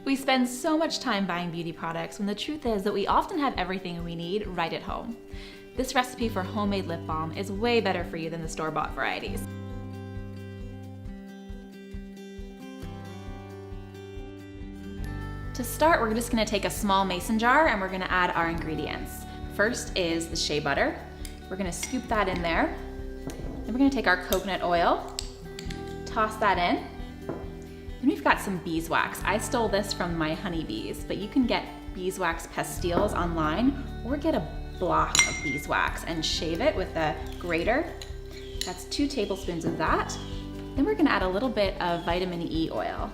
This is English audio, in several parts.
We spend so much time buying beauty products when the truth is that we often have everything we need right at home. This recipe for homemade lip balm is way better for you than the store-bought varieties. To start, we're just gonna take a small mason jar and we're gonna add our ingredients. First is the shea butter. We're gonna scoop that in there. Then we're gonna take our coconut oil, toss that in. Then we've got some beeswax. I stole this from my honeybees, but you can get beeswax pastilles online or get a block of beeswax and shave it with a grater. That's 2 tablespoons of that. Then we're gonna add a little bit of vitamin E oil.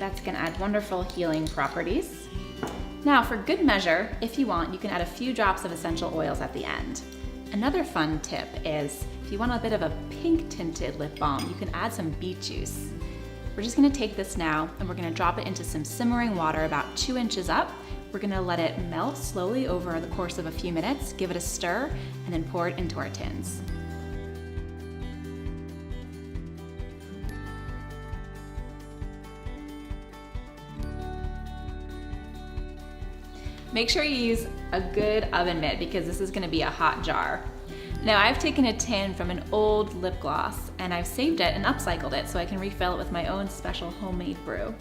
That's gonna add wonderful healing properties. Now for good measure, if you want, you can add a few drops of essential oils at the end. Another fun tip is, if you want a bit of a pink tinted lip balm, you can add some beet juice. We're just gonna take this now and we're gonna drop it into some simmering water about 2 inches up. We're gonna let it melt slowly over the course of a few minutes, give it a stir, and then pour it into our tins. Make sure you use a good oven mitt because this is gonna be a hot jar. Now I've taken a tin from an old lip gloss and I've saved it and upcycled it so I can refill it with my own special homemade brew.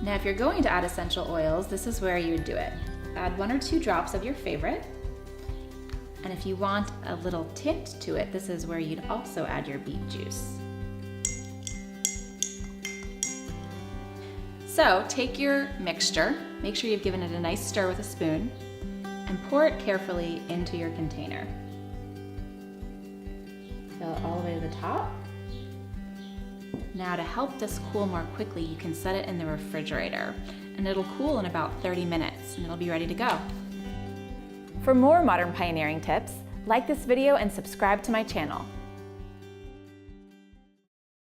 Now if you're going to add essential oils, this is where you would do it. Add 1 or 2 drops of your favorite. And if you want a little tint to it, this is where you'd also add your beet juice. So take your mixture, make sure you've given it a nice stir with a spoon, and pour it carefully into your container. Fill it all the way to the top. Now to help this cool more quickly, you can set it in the refrigerator, and it'll cool in about 30 minutes, and it'll be ready to go. For more modern pioneering tips, like this video and subscribe to my channel.